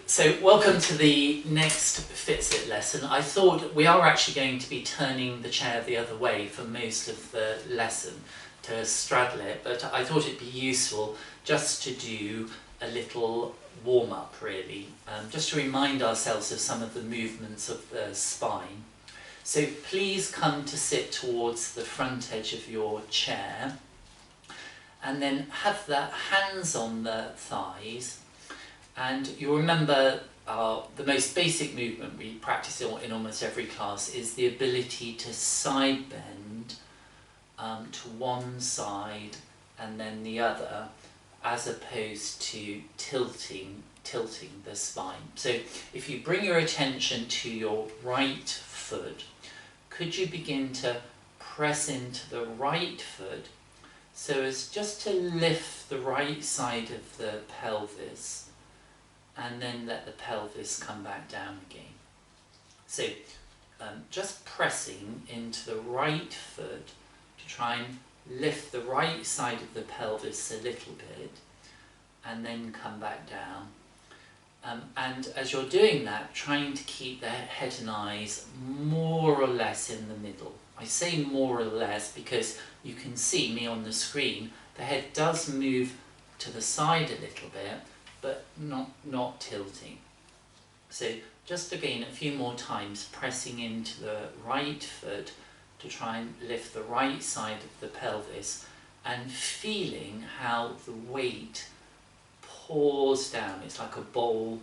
So welcome to the next Fitsit lesson. I thought we are actually going to be turning the chair the other way for most of the lesson to straddle it, but I thought it'd be useful just to do a little warm-up really, just to remind ourselves of some of the movements of the spine. So please come to sit towards the front edge of your chair and then have the hands on the thighs. And you'll remember the most basic movement we practice in almost every class is the ability to side bend to one side and then the other, as opposed to tilting the spine. So if you bring your attention to your right foot, could you begin to press into the right foot so as just to lift the right side of the pelvis, and then let the pelvis come back down again. So just pressing into the right foot to try and lift the right side of the pelvis a little bit and then come back down. And as you're doing that, trying to keep the head and eyes more or less in the middle. I say more or less because you can see me on the screen. The head does move to the side a little bit, but not tilting. So just again a few more times, pressing into the right foot to try and lift the right side of the pelvis and feeling how the weight pours down. It's like a bowl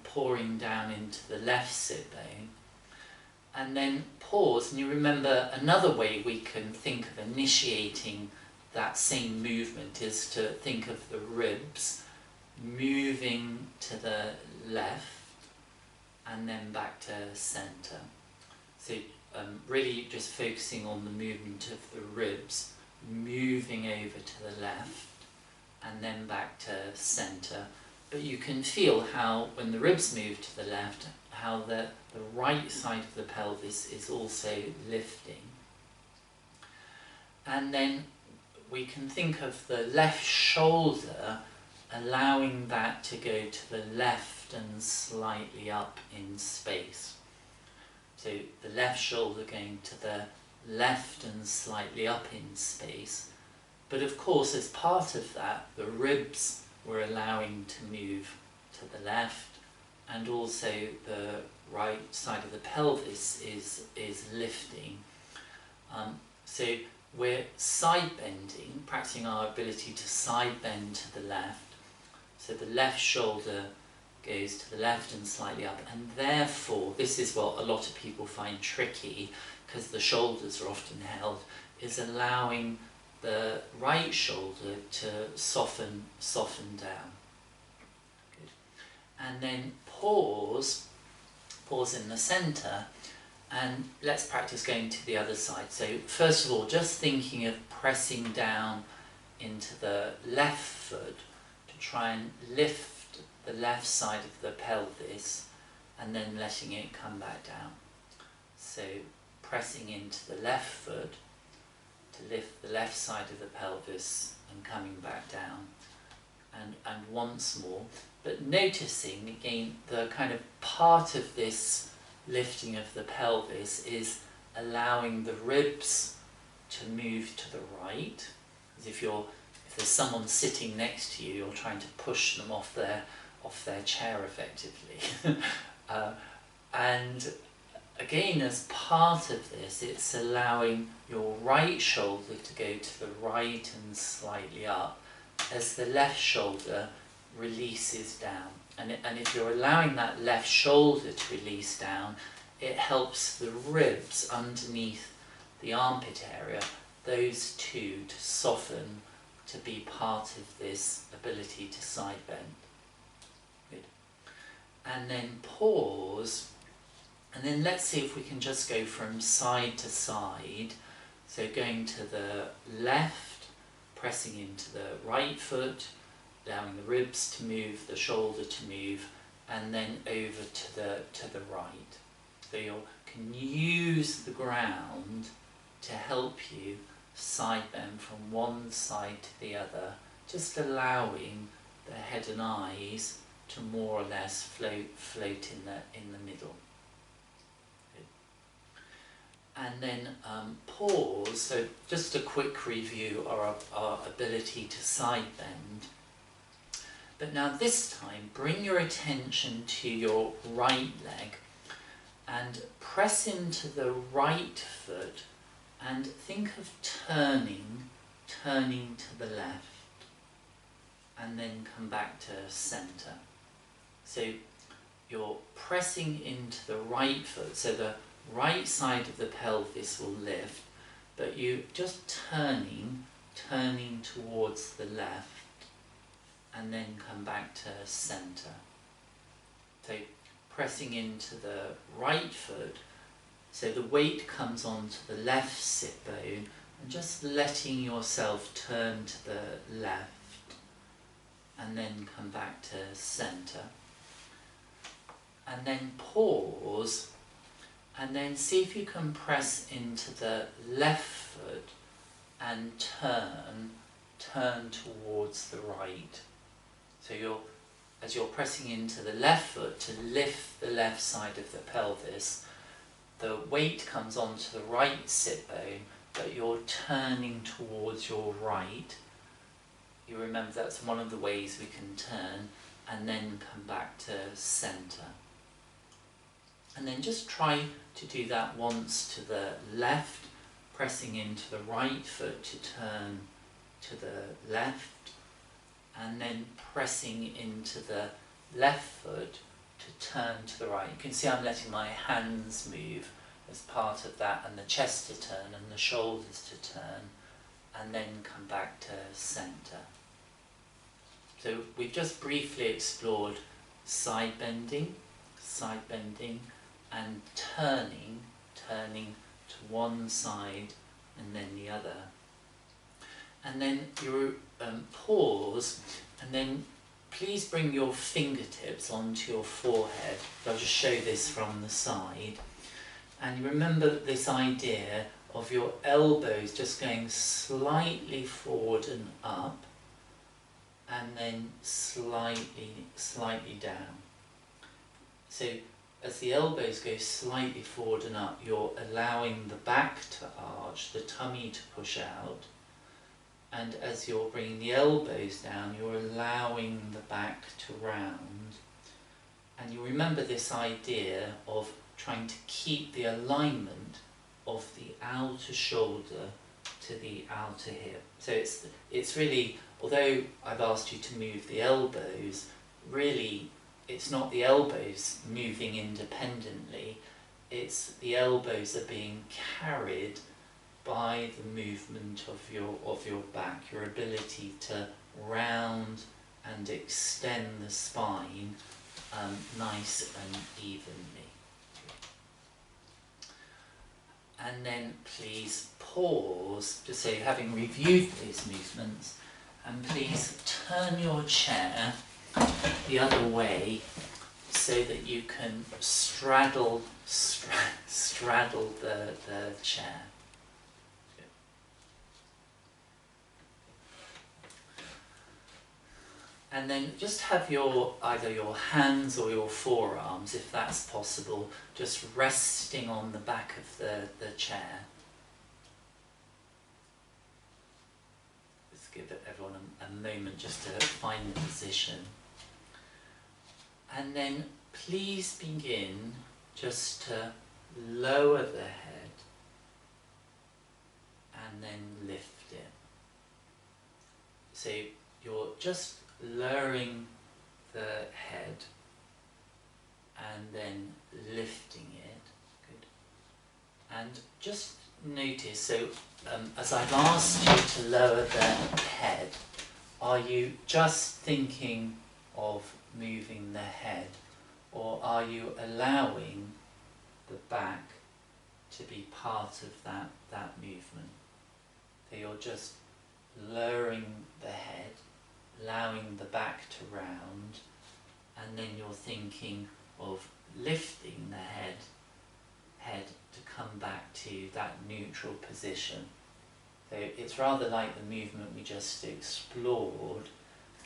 pouring down into the left sit bone. And then pause, and you remember another way we can think of initiating that same movement is to think of the ribs moving to the left and then back to centre. So really just focusing on the movement of the ribs moving over to the left and then back to centre. But you can feel how when the ribs move to the left, how the right side of the pelvis is also lifting. And then we can think of the left shoulder, allowing that to go to the left and slightly up in space. So the left shoulder going to the left and slightly up in space. But of course, as part of that, the ribs we're allowing to move to the left, and also the right side of the pelvis is lifting. So we're side bending, practicing our ability to side bend to the left. So the left shoulder goes to the left and slightly up, and therefore, this is what a lot of people find tricky, because the shoulders are often held, is allowing the right shoulder to soften down. Good. And then pause in the centre, and let's practice going to the other side. So first of all, just thinking of pressing down into the left foot, try and lift the left side of the pelvis and then letting it come back down. So pressing into the left foot to lift the left side of the pelvis and coming back down, and once more, but noticing again the kind of part of this lifting of the pelvis is allowing the ribs to move to the right, as if there's someone sitting next to you, you're trying to push them off their chair effectively. And again, as part of this, it's allowing your right shoulder to go to the right and slightly up as the left shoulder releases down. And if you're allowing that left shoulder to release down, it helps the ribs underneath the armpit area, those two, to soften, to be part of this ability to side bend. Good. And then pause, and then let's see if we can just go from side to side. So going to the left, pressing into the right foot, allowing the ribs to move, the shoulder to move, and then over to the right. So you can use the ground to help you side bend from one side to the other, just allowing the head and eyes to more or less float in the middle. And then pause, so just a quick review of our ability to side bend. But now this time, bring your attention to your right leg and press into the right foot and think of turning to the left, and then come back to centre. So you're pressing into the right foot, so the right side of the pelvis will lift, but you just turning towards the left, and then come back to centre. So pressing into the right foot, so the weight comes onto the left sit bone, and just letting yourself turn to the left, and then come back to centre. And then pause, and then see if you can press into the left foot and turn towards the right. So as you're pressing into the left foot to lift the left side of the pelvis, the weight comes onto the right sit bone, but you're turning towards your right. You remember that's one of the ways we can turn, and then come back to centre. And then just try to do that once to the left, pressing into the right foot to turn to the left, and then pressing into the left foot to turn to the right. You can see I'm letting my hands move as part of that, and the chest to turn and the shoulders to turn, and then come back to centre. So we've just briefly explored side bending, and turning to one side and then the other. And then you pause, and then please bring your fingertips onto your forehead. I'll just show this from the side. And remember this idea of your elbows just going slightly forward and up, and then slightly down. So as the elbows go slightly forward and up, you're allowing the back to arch, the tummy to push out, and as you're bringing the elbows down, you're allowing the back to round. And you remember this idea of trying to keep the alignment of the outer shoulder to the outer hip. So it's really, although I've asked you to move the elbows, really it's not the elbows moving independently, it's the elbows are being carried by the movement of your back, your ability to round and extend the spine nice and evenly. And then please pause, just so having reviewed these movements, and please turn your chair the other way so that you can straddle the chair. And then just have either your hands or your forearms, if that's possible, just resting on the back of the chair. Just give everyone a moment just to find the position. And then please begin just to lower the head and then lift it. So you're just lowering the head and then lifting it. Good. And just notice, so as I've asked you to lower the head, are you just thinking of moving the head, or are you allowing the back to be part of that movement? So you're just lowering the head, allowing the back to round, and then you're thinking of lifting the head to come back to that neutral position. So it's rather like the movement we just explored,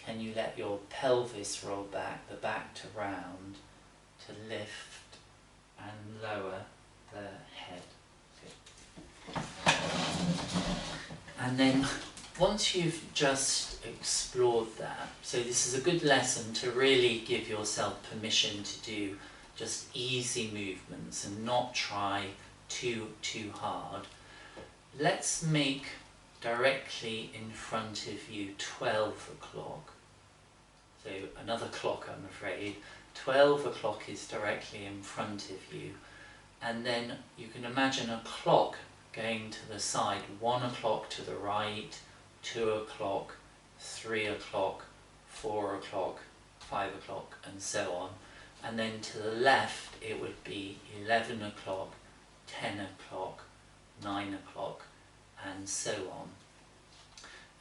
can you let your pelvis roll back, the back to round, to lift and lower the head. Good. And then once you've just explored that, so this is a good lesson to really give yourself permission to do just easy movements and not try too hard. Let's make directly in front of you 12 o'clock. So another clock, I'm afraid. 12 o'clock is directly in front of you. And then you can imagine a clock going to the side, 1 o'clock to the right, 2 o'clock, 3 o'clock, 4 o'clock, 5 o'clock, and so on. And then to the left it would be 11 o'clock, 10 o'clock, 9 o'clock, and so on.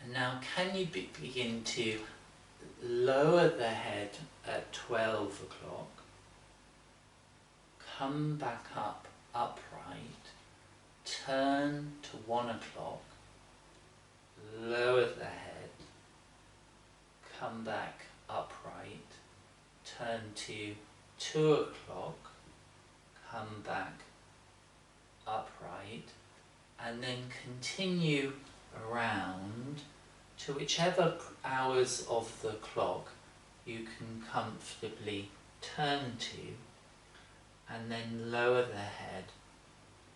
And now can you begin to lower the head at 12 o'clock, come back up upright, turn to 1 o'clock, lower the head, come back upright, turn to 2 o'clock, come back upright, and then continue around to whichever hours of the clock you can comfortably turn to, and then lower the head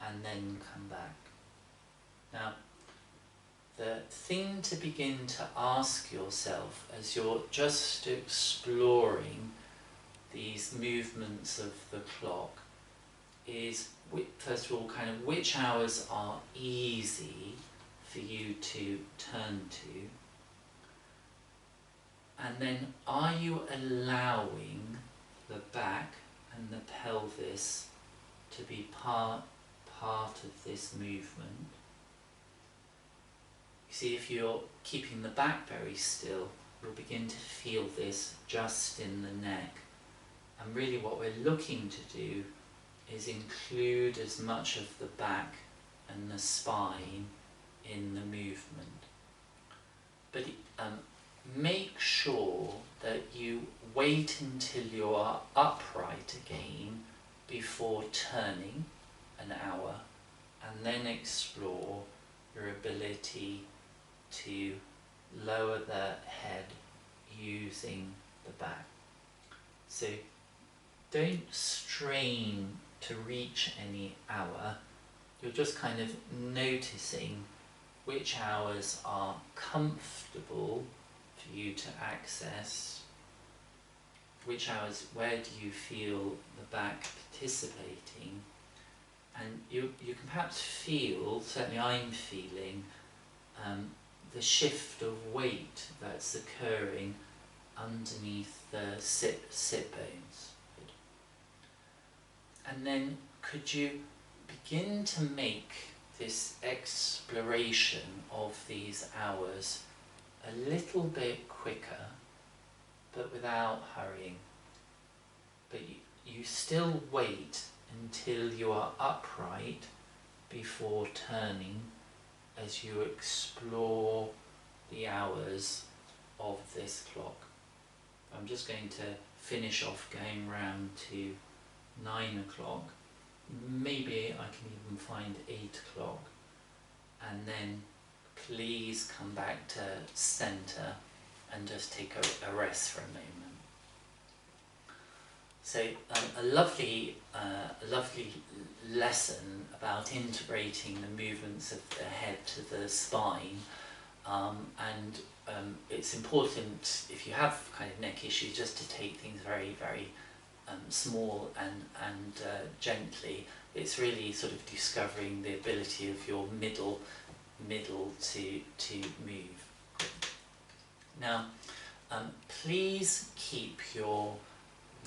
and then come back. Now, the thing to begin to ask yourself as you're just exploring these movements of the clock is, first of all, kind of which hours are easy for you to turn to, and then are you allowing the back and the pelvis to be part of this movement. You see, if you're keeping the back very still, you'll begin to feel this just in the neck, and really what we're looking to do is include as much of the back and the spine in the movement. But make sure that you wait until you are upright again before turning an hour, and then explore your ability to lower the head using the back. So don't strain to reach any hour, you're just kind of noticing which hours are comfortable for you to access, which hours, where do you feel the back participating, and you can perhaps feel, certainly I'm feeling, the shift of weight that's occurring underneath the sit bones. And then could you begin to make this exploration of these hours a little bit quicker, but without hurrying. But you still wait until you are upright before turning as you explore the hours of this clock. I'm just going to finish off going round to 9 o'clock. Maybe I can even find 8 o'clock, and then please come back to centre and just take a rest for a moment. So a lovely lesson about integrating the movements of the head to the spine, and it's important if you have kind of neck issues just to take things very, very small and gently. It's really sort of discovering the ability of your middle to move. Now, please keep your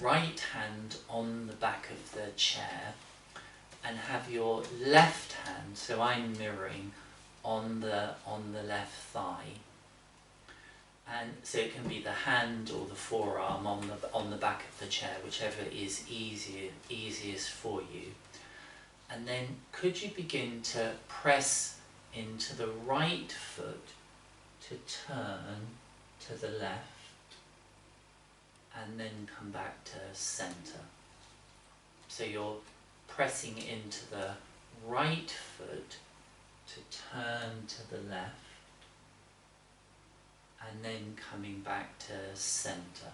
right hand on the back of the chair and have your left hand, so I'm mirroring, on the left thigh. And so it can be the hand or the forearm on the back of the chair, whichever is easiest for you. And then could you begin to press into the right foot to turn to the left, and then come back to centre. So you're pressing into the right foot to turn to the left, and then coming back to centre.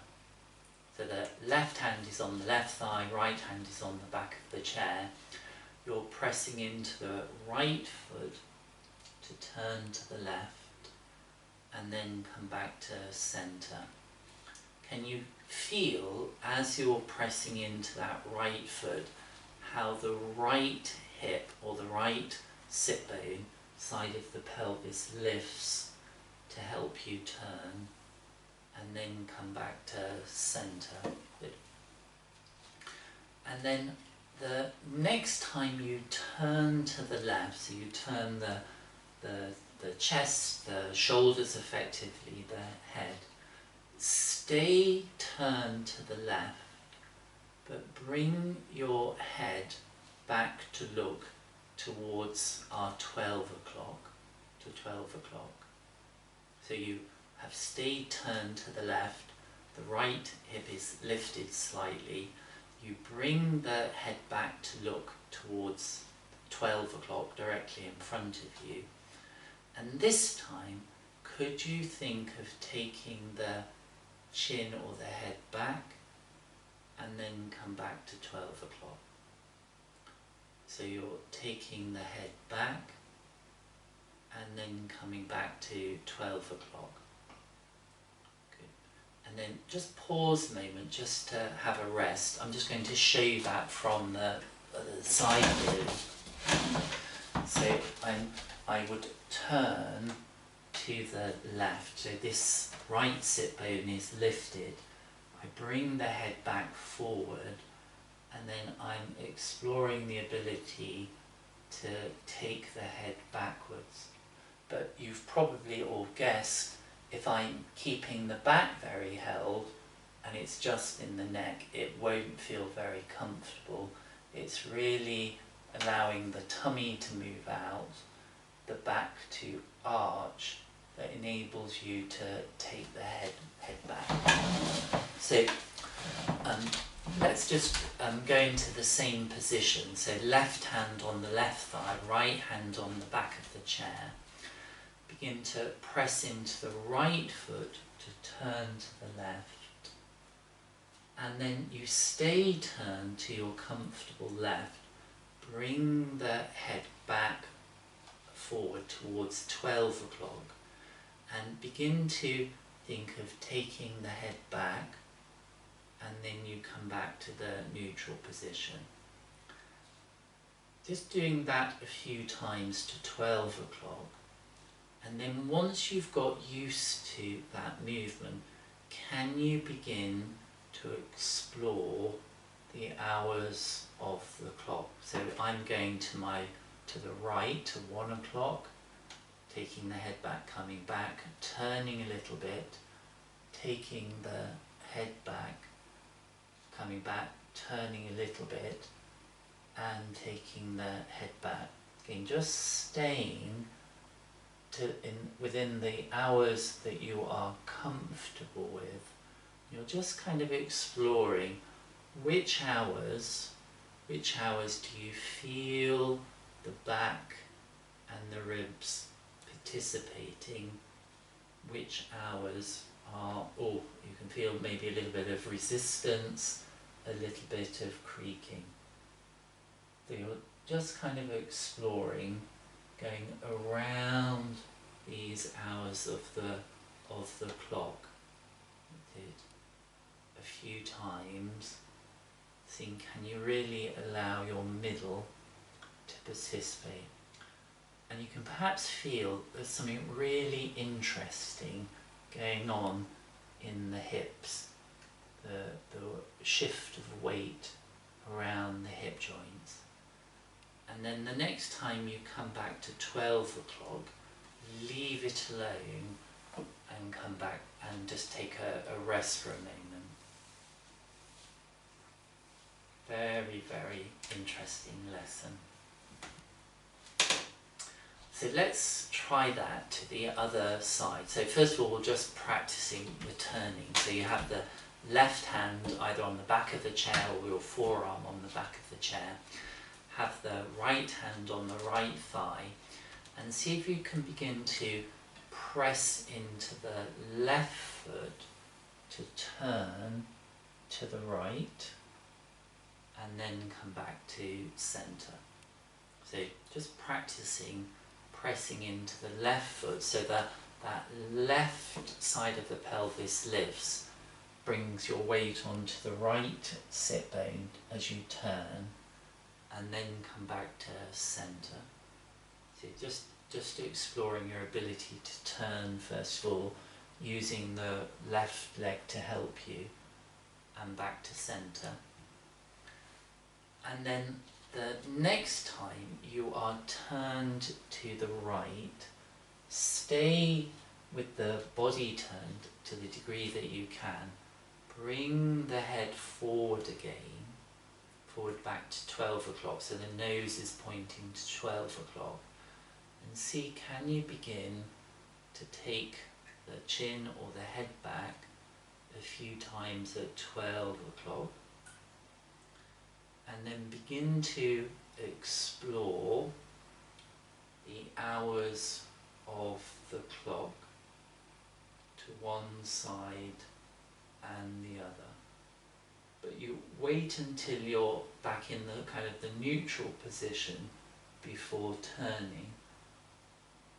So the left hand is on the left thigh, right hand is on the back of the chair. You're pressing into the right foot to turn to the left, and then come back to centre. Can you feel, as you're pressing into that right foot, how the right hip or the right sit bone side of the pelvis lifts to help you turn, and then come back to centre. Good. And then the next time you turn to the left, so you turn the chest, the shoulders effectively, the head, stay turned to the left, but bring your head back to look towards our 12 o'clock, to 12 o'clock. So you have stayed turned to the left, the right hip is lifted slightly, you bring the head back to look towards 12 o'clock directly in front of you, and this time could you think of taking the chin or the head back and then come back to 12 o'clock. So you're taking the head back and then coming back to 12 o'clock. Good. And then just pause a moment just to have a rest. I'm just going to show you that from the side view. So I would turn to the left. So this right sit bone is lifted. I bring the head back forward, and then I'm exploring the ability to take the head backwards. But you've probably all guessed, if I'm keeping the back very held and it's just in the neck, it won't feel very comfortable. It's really allowing the tummy to move out, the back to arch, that enables you to take the head back. So let's just go into the same position. So left hand on the left thigh, right hand on the back of the chair. Begin to press into the right foot to turn to the left. And then you stay turned to your comfortable left. Bring the head back forward towards 12 o'clock. And begin to think of taking the head back, and then you come back to the neutral position. Just doing that a few times to 12 o'clock, and then once you've got used to that movement, can you begin to explore the hours of the clock? So I'm going to the right to 1 o'clock, taking the head back, coming back, turning a little bit, taking the head back, coming back, turning a little bit, and taking the head back. Again, just staying within the hours that you are comfortable with. You're just kind of exploring which hours do you feel the back and the ribs participating, which hours are, you can feel maybe a little bit of resistance, a little bit of creaking. So you're just kind of exploring, going around these hours of the clock. A few times, seeing can you really allow your middle to participate. And you can perhaps feel there's something really interesting going on in the hips, the shift of weight around the hip joints. And then the next time you come back to 12 o'clock, leave it alone and come back and just take a rest for a moment. Very, very interesting lesson. So let's try that to the other side. So first of all, we're just practicing the turning. So you have the left hand either on the back of the chair or your forearm on the back of the chair. Have the right hand on the right thigh, and see if you can begin to press into the left foot to turn to the right and then come back to centre. So just practicing pressing into the left foot so that that left side of the pelvis lifts, brings your weight onto the right sit bone as you turn, and then come back to centre. So just exploring your ability to turn first of all, using the left leg to help you, and back to centre. And then the next time you are turned to the right, stay with the body turned to the degree that you can. Bring the head forward again, forward back to 12 o'clock, so the nose is pointing to 12 o'clock. And see, can you begin to take the chin or the head back a few times at 12 o'clock, and then begin to explore the hours of the clock to one side and the other. But you wait until you're back in the kind of the neutral position before turning.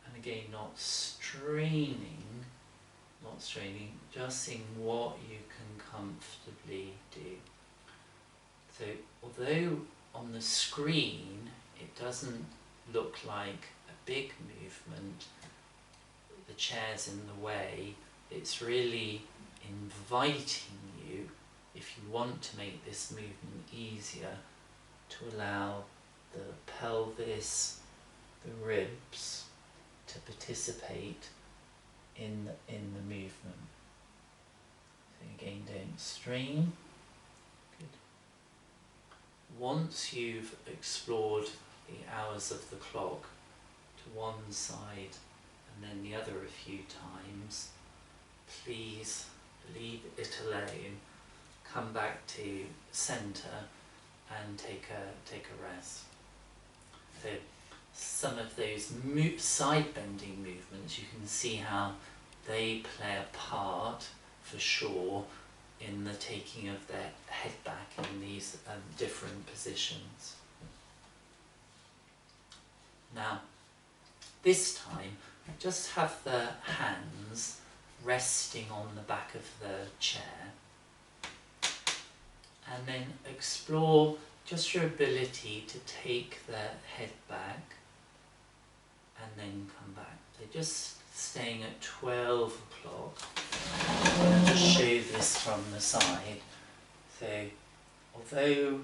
And again, not straining, just seeing what you can comfortably do. So although on the screen it doesn't look like a big movement, the chair's in the way, it's really inviting you, if you want to make this movement easier, to allow the pelvis, the ribs, to participate in the movement. So again, don't strain. Good. Once you've explored the hours of the clock to one side and then the other a few times, please leave it alone, come back to centre and take a rest. So some of those side bending movements, you can see how they play a part for sure in the taking of their head back in these different positions. Now, this time, just have the hands resting on the back of the chair, and then explore just your ability to take the head back and then come back. So just staying at 12 o'clock. I'll just show this from the side. So although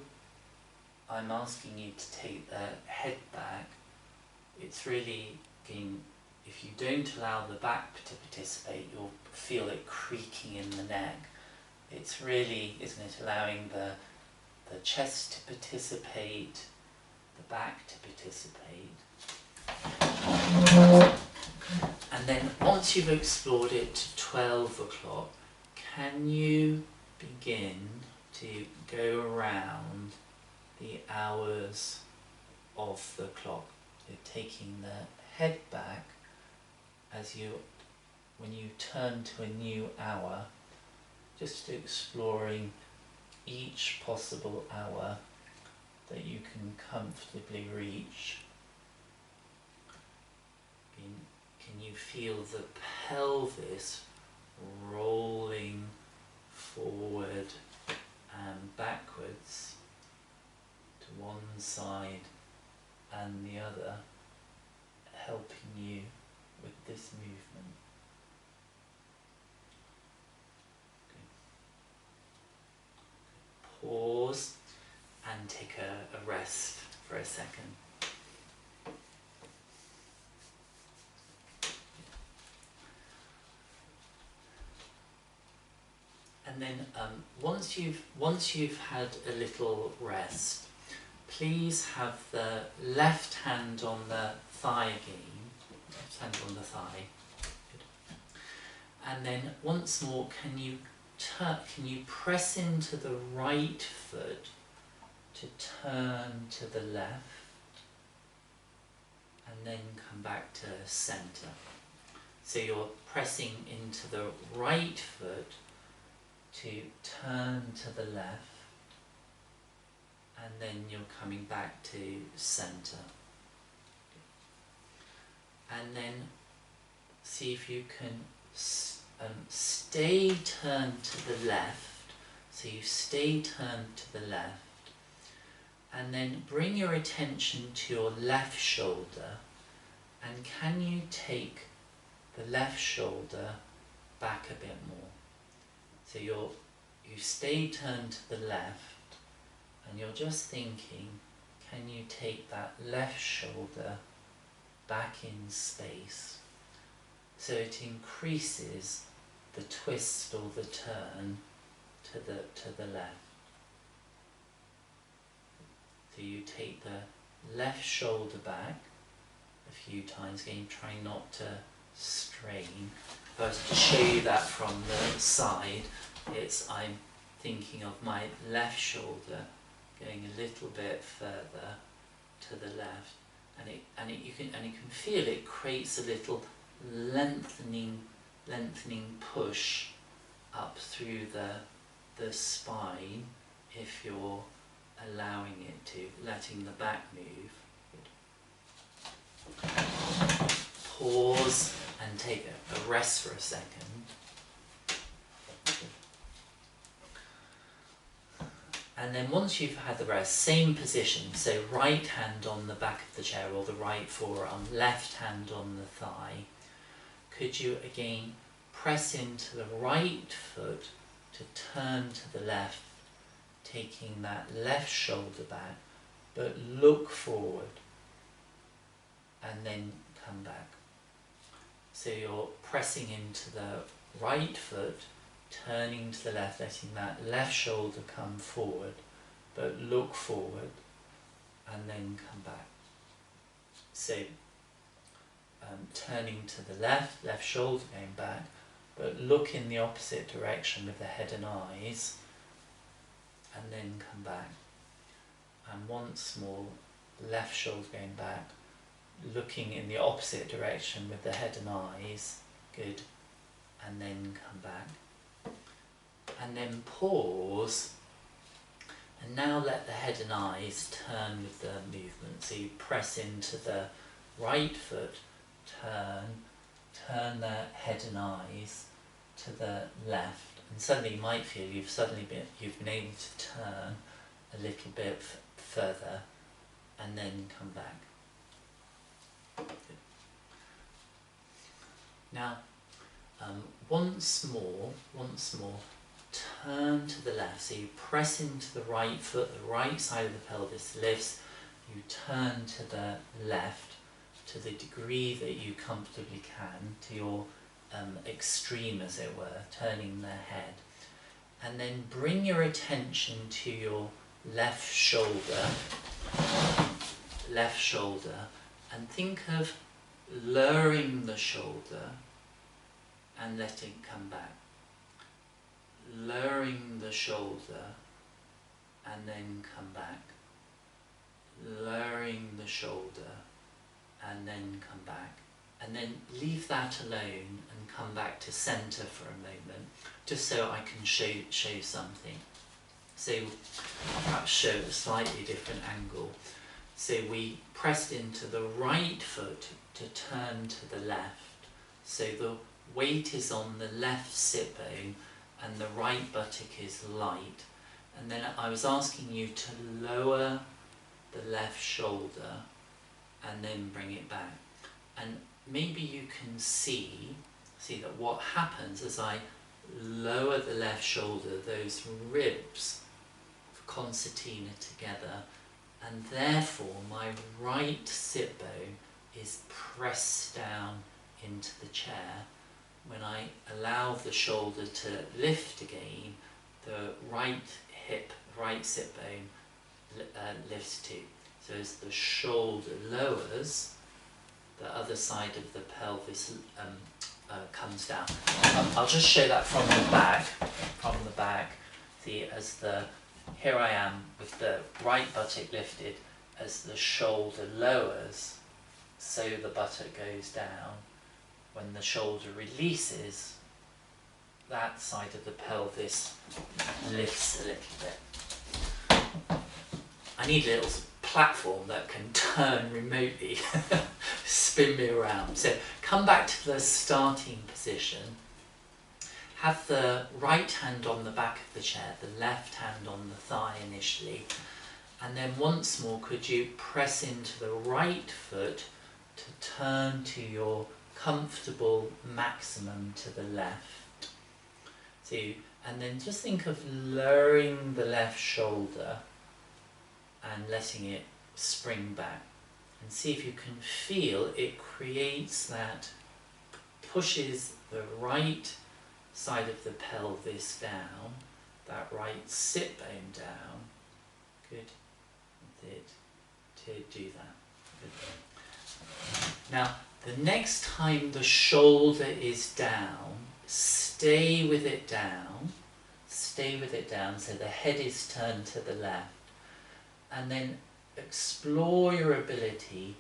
I'm asking you to take the head back, it's really, again, if you don't allow the back to participate, you'll feel it creaking in the neck. It's really, isn't it, allowing the chest to participate, the back to participate. And then once you've explored it to 12 o'clock, can you begin to go around the hours of the clock? So taking the head back as when you turn to a new hour, just exploring each possible hour that you can comfortably reach. Can you feel the pelvis rolling forward and backwards to one side and the other, helping you with this movement? Okay. Pause and take a rest for a second. And then once you've had a little rest, please have the left hand on the thigh again. Left hand on the thigh. Good. And then once more, can you can you press into the right foot to turn to the left and then come back to centre? So you're pressing into the right foot to turn to the left, and then you're coming back to centre. And then see if you can stay turned to the left. So you stay turned to the left, and then bring your attention to your left shoulder, and can you take the left shoulder back a bit more? So you stay turned to the left, and you're just thinking, can you take that left shoulder back in space? So it increases the twist or the turn to the left. So you take the left shoulder back a few times, again trying not to strain. If I was to show you that from the side, I'm thinking of my left shoulder going a little bit further to the left, and you can feel it creates a little lengthening push up through the spine if you're allowing it to, letting the back move. Good. Pause and take a rest for a second. And then once you've had the rest, same position, so right hand on the back of the chair or the right forearm, left hand on the thigh. Could you again press into the right foot to turn to the left, taking that left shoulder back, but look forward and then come back. So you're pressing into the right foot, turning to the left, letting that left shoulder come forward, but look forward and then come back. So turning to the left shoulder going back, but look in the opposite direction with the head and eyes, and then come back. And once more, left shoulder going back, looking in the opposite direction with the head and eyes, good, and then come back. And then pause, and now let the head and eyes turn with the movement. So you press into the right foot, turn the head and eyes to the left, and suddenly you might feel you've been able to turn a little bit further and then come back. Good. Now once more turn to the left. So you press into the right foot, the right side of the pelvis lifts, you turn to the left to the degree that you comfortably can, to your extreme as it were, turning the head. And then bring your attention to your left shoulder, and think of lowering the shoulder and letting it come back. Lowering the shoulder and then come back. Lowering the shoulder and then come back. And then leave that alone and come back to centre for a moment, just so I can show something. So perhaps show a slightly different angle. So we pressed into the right foot to turn to the left. So the weight is on the left sit bone and the right buttock is light. And then I was asking you to lower the left shoulder and then bring it back. And maybe you can see that what happens as I lower the left shoulder, those ribs of concertina together, and therefore my right sit bone is pressed down into the chair. When I allow the shoulder to lift again, the right hip, right sit bone lifts too. So as the shoulder lowers, the other side of the pelvis comes down. I'll just show that from the back. See, here I am with the right buttock lifted, as the shoulder lowers, so the buttock goes down. When the shoulder releases, that side of the pelvis lifts a little bit. I need a little platform that can turn remotely, spin me around. So come back to the starting position. Have the right hand on the back of the chair, the left hand on the thigh initially, and then once more could you press into the right foot to turn to your comfortable maximum to the left. So, and then just think of lowering the left shoulder and letting it spring back, and see if you can feel it creates that, pushes the right side of the pelvis down, that right sit bone down. Good. To do that. Good. Now, the next time the shoulder is down, stay with it down, so the head is turned to the left, and then explore your ability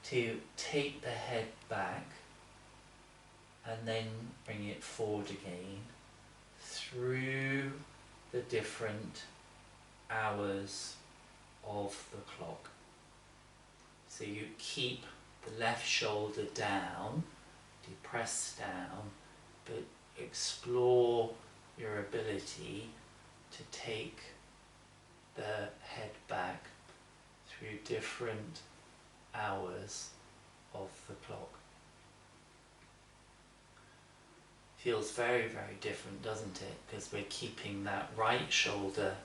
to take the head back and then bring it forward again through the different hours of the clock. So you keep the left shoulder down, depress down, but explore your ability to take the head back through different hours of the clock. Feels very, very different, doesn't it? Because we're keeping that right shoulder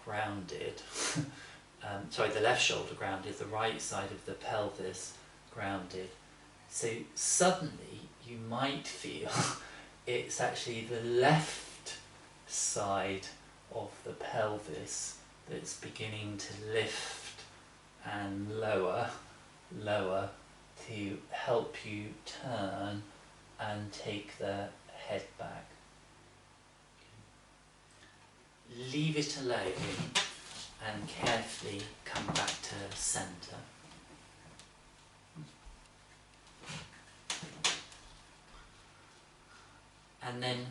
grounded, the left shoulder grounded, the right side of the pelvis grounded. So suddenly you might feel it's actually the left side of the pelvis that's beginning to lift and lower to help you turn and take the head back. Leave it alone and carefully come back to centre. And then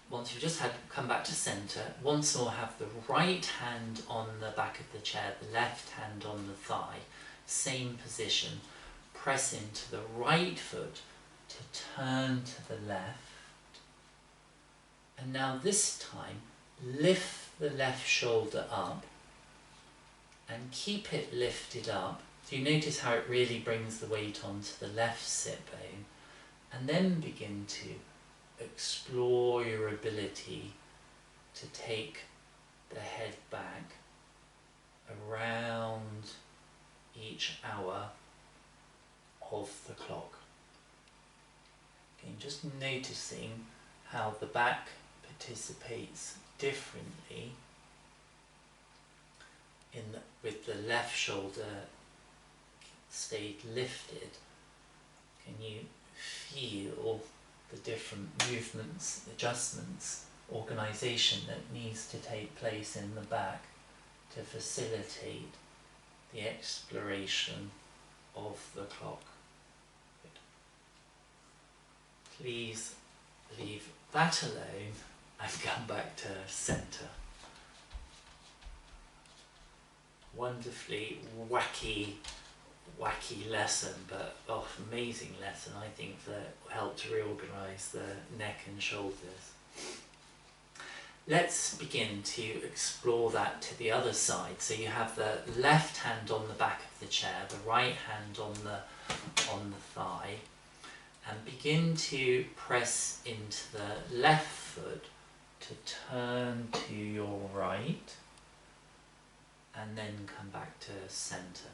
once you've just come back to centre, once more have the right hand on the back of the chair, the left hand on the thigh, same position. Press into the right foot to turn to the left. And now this time, lift the left shoulder up and keep it lifted up. So you notice how it really brings the weight onto the left sit bone, and then begin to explore your ability to take the head back around each hour of the clock. Okay, just noticing how the back participates differently with the left shoulder stayed lifted. Can you feel the different movements, adjustments, organisation that needs to take place in the back to facilitate the exploration of the clock? Good. Please leave that alone and come back to centre. Wonderfully wacky lesson, but amazing lesson, I think, that helped to reorganise the neck and shoulders. Let's begin to explore that to the other side. So you have the left hand on the back of the chair, the right hand on the thigh, and begin to press into the left foot to turn to your right, and then come back to centre.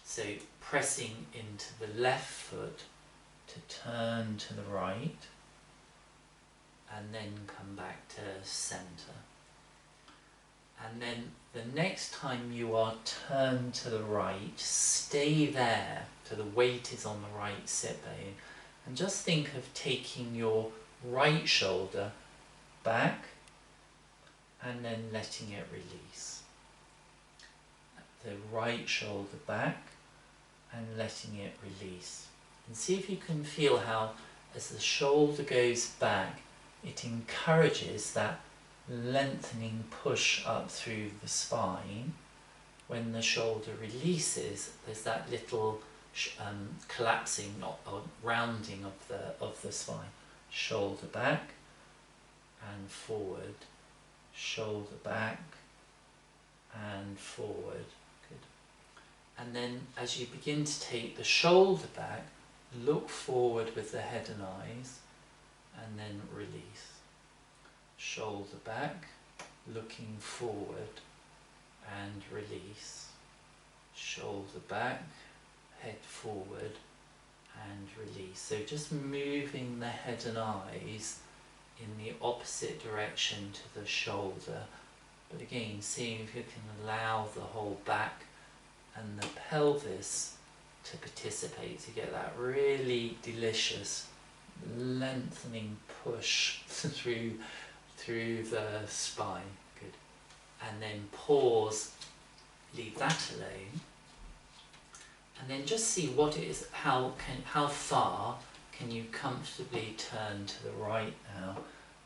So pressing into the left foot to turn to the right, and then come back to centre. And then the next time you are turned to the right, stay there, so the weight is on the right sit bone, And just think of taking your right shoulder back and then letting it release. The right shoulder back and letting it release. And see if you can feel how, as the shoulder goes back, it encourages that lengthening push up through the spine. When the shoulder releases, there's that little collapsing or rounding of the spine. Shoulder back and forward, shoulder back and forward. Good. And then as you begin to take the shoulder back, look forward with the head and eyes and then release. Shoulder back, looking forward and release. Shoulder back, head forward and release. So just moving the head and eyes in the opposite direction to the shoulder, but again seeing if you can allow the whole back and the pelvis to participate, to get that really delicious lengthening push through the spine. Good. And then pause, leave that alone, and then just see what it is, how far can you comfortably turn to the right now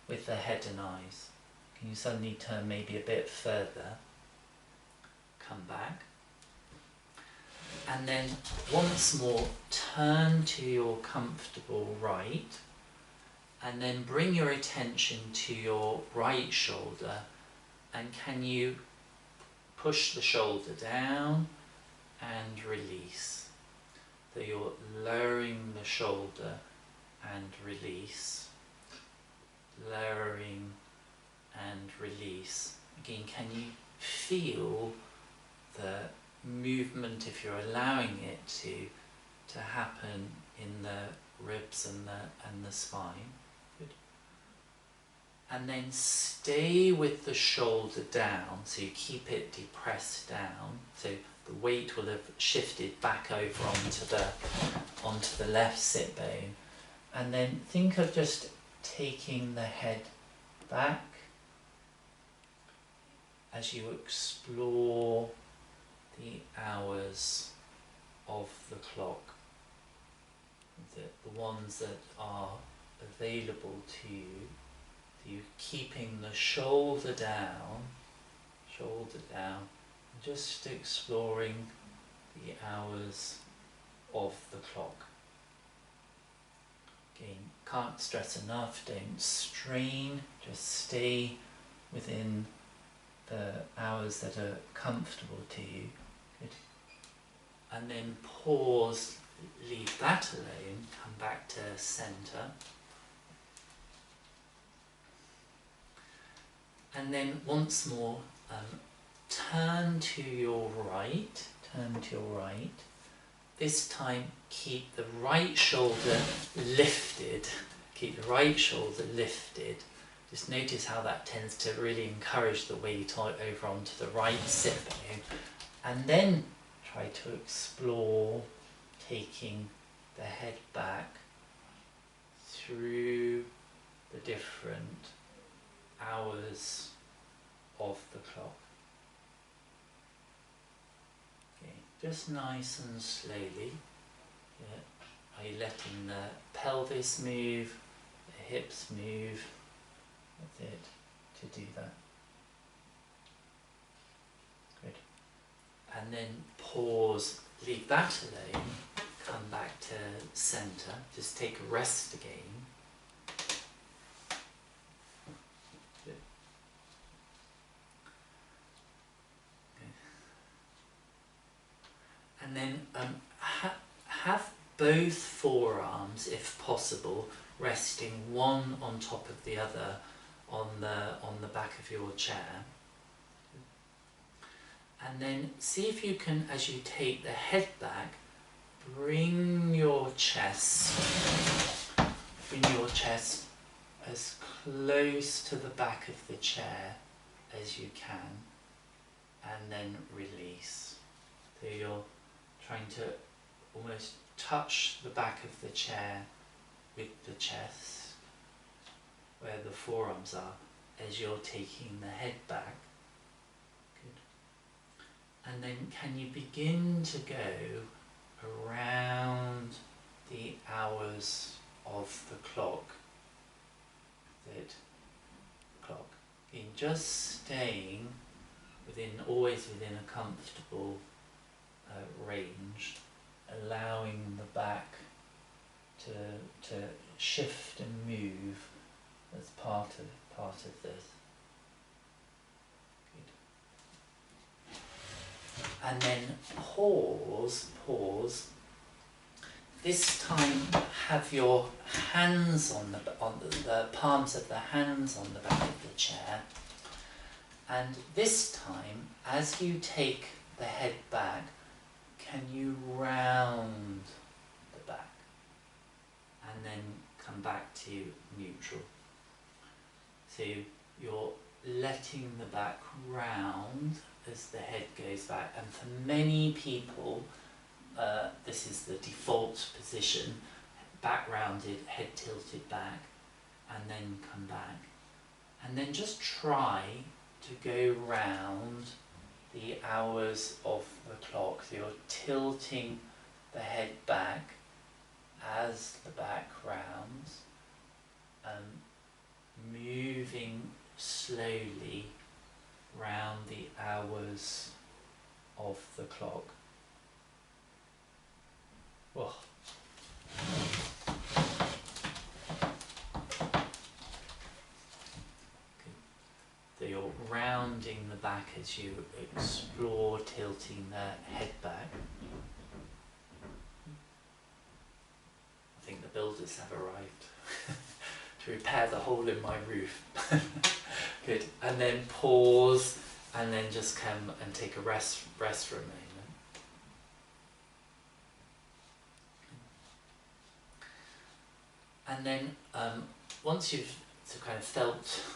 with the head and eyes. Can you suddenly turn maybe a bit further? Come back. And then once more turn to your comfortable right, and then bring your attention to your right shoulder, and can you push the shoulder down and release. So you're lowering the shoulder and release, lowering and release. Again, can you feel the movement, if you're allowing it to happen in the ribs and the spine? Good. And then stay with the shoulder down, so you keep it depressed down, so the weight will have shifted back over onto the left sit bone. And then think of just taking the head back as you explore the hours of the clock, the ones that are available to you. So you're keeping the shoulder down, and just exploring the hours of the clock. Again, can't stress enough, don't strain, just stay within the hours that are comfortable to you. Good. And then pause, leave that alone, come back to centre. And then once more, turn to your right, This time keep the right shoulder lifted, Just notice how that tends to really encourage the weight over onto the right sit bone. And then try to explore taking the head back through the different hours of the clock. Okay, just nice and slowly. Yeah. Are you letting the pelvis move, the hips move? That's it, to do that. Good. And then pause, leave that alone, come back to centre, just take a rest again. Good. Okay. And then have both forearms, if possible, resting one on top of the other on the back of your chair. And then see if you can, as you take the head back, bring your chest as close to the back of the chair as you can, and then release. So you're trying to almost touch the back of the chair with the chest, where the forearms are, as you're taking the head back. Good. And then can you begin to go around the hours of the clock? In just staying always within a comfortable range, allowing the back to shift and move as part of this. Good. And then pause. This time have your hands on the palms of the hands on the back of the chair, and this time as you take the head back, can you round the back and then come back to neutral. So you're letting the back round as the head goes back, and for many people this is the default position, back rounded, head tilted back, and then come back. And then just try to go round the hours of the clock. So you're tilting the head back as the back rounds, moving slowly round the hours of the clock. Oh. So you're rounding the back as you explore tilting the head back. I think the builders have arrived to repair the hole in my roof. Good. And then pause, and then just come and take a rest for a moment. And then once you've kind of felt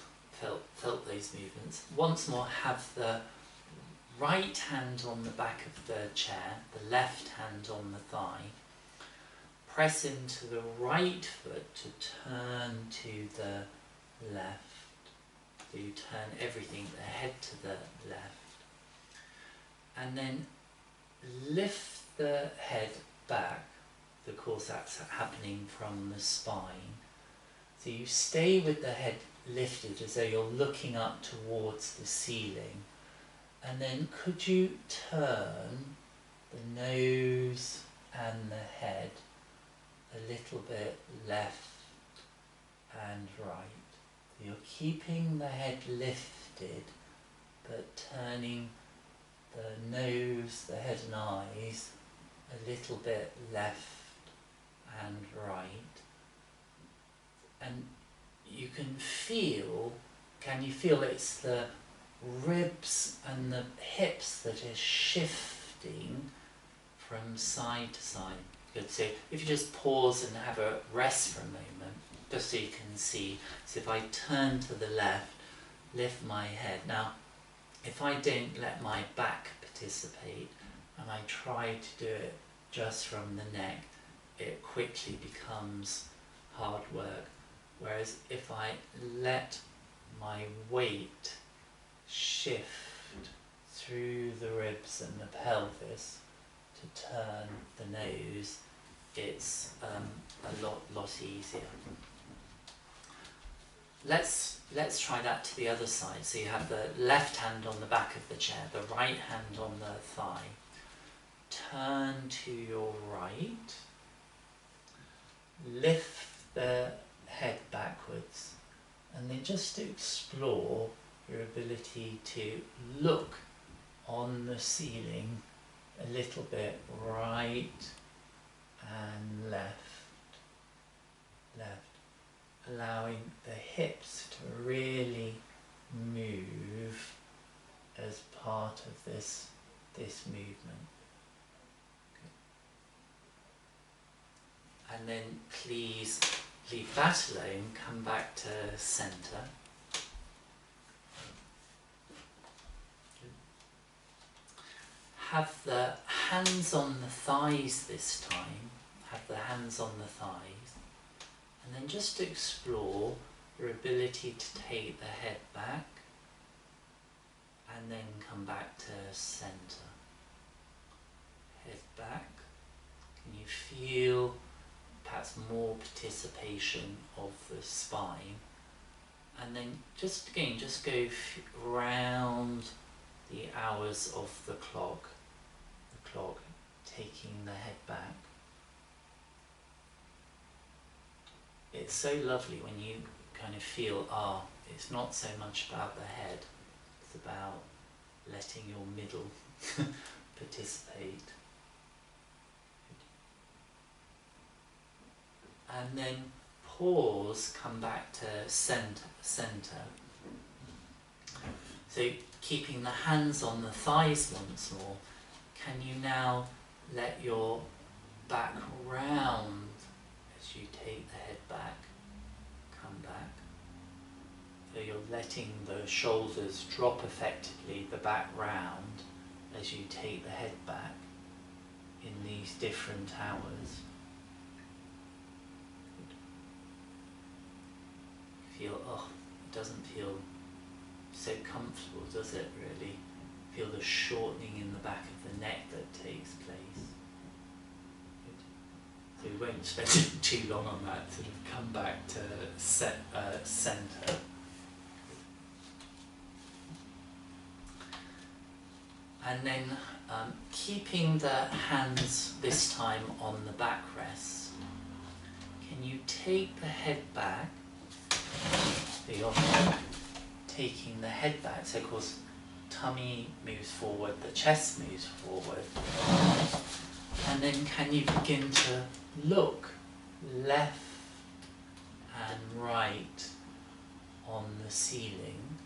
those movements, once more have the right hand on the back of the chair, the left hand on the thigh. Press into the right foot to turn to the left. So you turn everything, the head to the left. And then lift the head back. Of course that's happening from the spine. So you stay with the head lifted as though you're looking up towards the ceiling. And then could you turn the nose and the head a little bit left and right. So you're keeping the head lifted, but turning the nose, the head and eyes a little bit left and right. And you can you feel it's the ribs and the hips that are shifting from side to side. Good. So if you just pause and have a rest for a moment, just so you can see. So if I turn to the left, lift my head. Now, if I don't let my back participate and I try to do it just from the neck, it quickly becomes hard work. Whereas if I let my weight shift through the ribs and the pelvis to turn the nose, it's a lot easier. Let's try that to the other side. So you have the left hand on the back of the chair, the right hand on the thigh. Turn to your right. Lift the head backwards, and then just explore your ability to look on the ceiling a little bit right and left, allowing the hips to really move as part of this movement. And then please leave that alone, come back to centre. Have the hands on the thighs this time, have the hands on the thighs, And then just explore your ability to take the head back and then come back to centre. Head back. Can you feel perhaps more participation of the spine? And then just again, just go round the hours of the clock, taking the head back. It's so lovely when you kind of feel, it's not so much about the head, it's about letting your middle participate. And then pause, come back to centre. So keeping the hands on the thighs once more, can you now let your back round as you take the head back, come back. So you're letting the shoulders drop effectively, the back round, as you take the head back in these different hours. Feel, it doesn't feel so comfortable, does it really? Feel the shortening in the back of the neck that takes place. So we won't spend too long on that, sort of come back to centre. And then keeping the hands this time on the backrest, can you take the head back? So you're taking the head back, so of course tummy moves forward, the chest moves forward, and then can you begin to look left and right on the ceiling,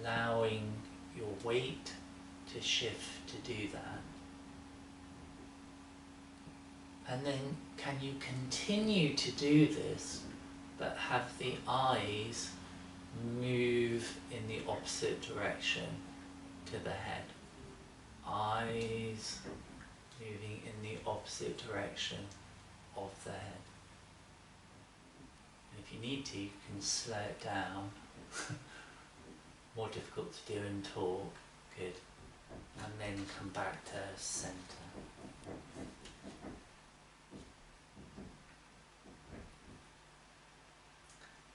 allowing your weight to shift to do that. And then can you continue to do this but have the eyes move in the opposite direction to the head. Eyes moving in the opposite direction of the head. And if you need to, you can slow it down. More difficult to do in talk. Good. And then come back to centre.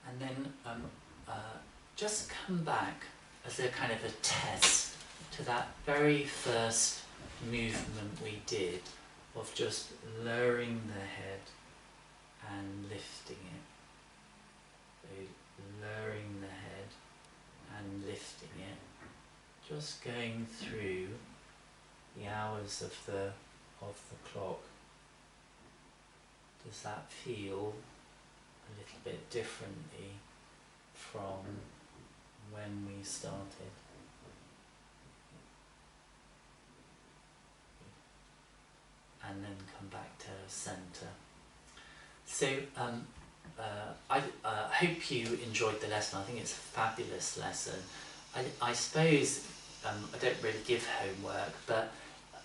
And then just come back as a kind of a test to that very first movement we did of just lowering the head and lifting it. So lowering the head and lifting it. Just going through the hours of the clock. Does that feel a little bit differently from when we started? And then come back to centre. So I hope you enjoyed the lesson. I think it's a fabulous lesson. I suppose I don't really give homework, but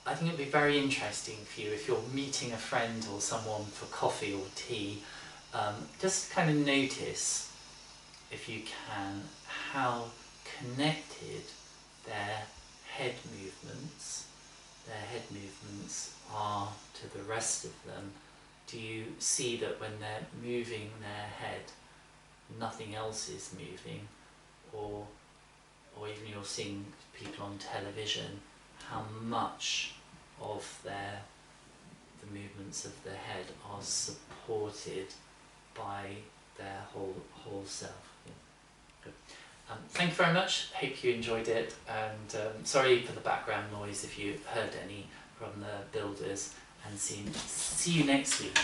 I think it'd be very interesting for you if you're meeting a friend or someone for coffee or tea. Just kind of notice, if you can, how connected their head movements are to the rest of them. Do you see that when they're moving their head, nothing else is moving, or even you're seeing people on television, how much of the movements of the head are supported by their whole self. Yeah. Good. Thank you very much. Hope you enjoyed it, and sorry for the background noise if you heard any from the builders, and see you next week.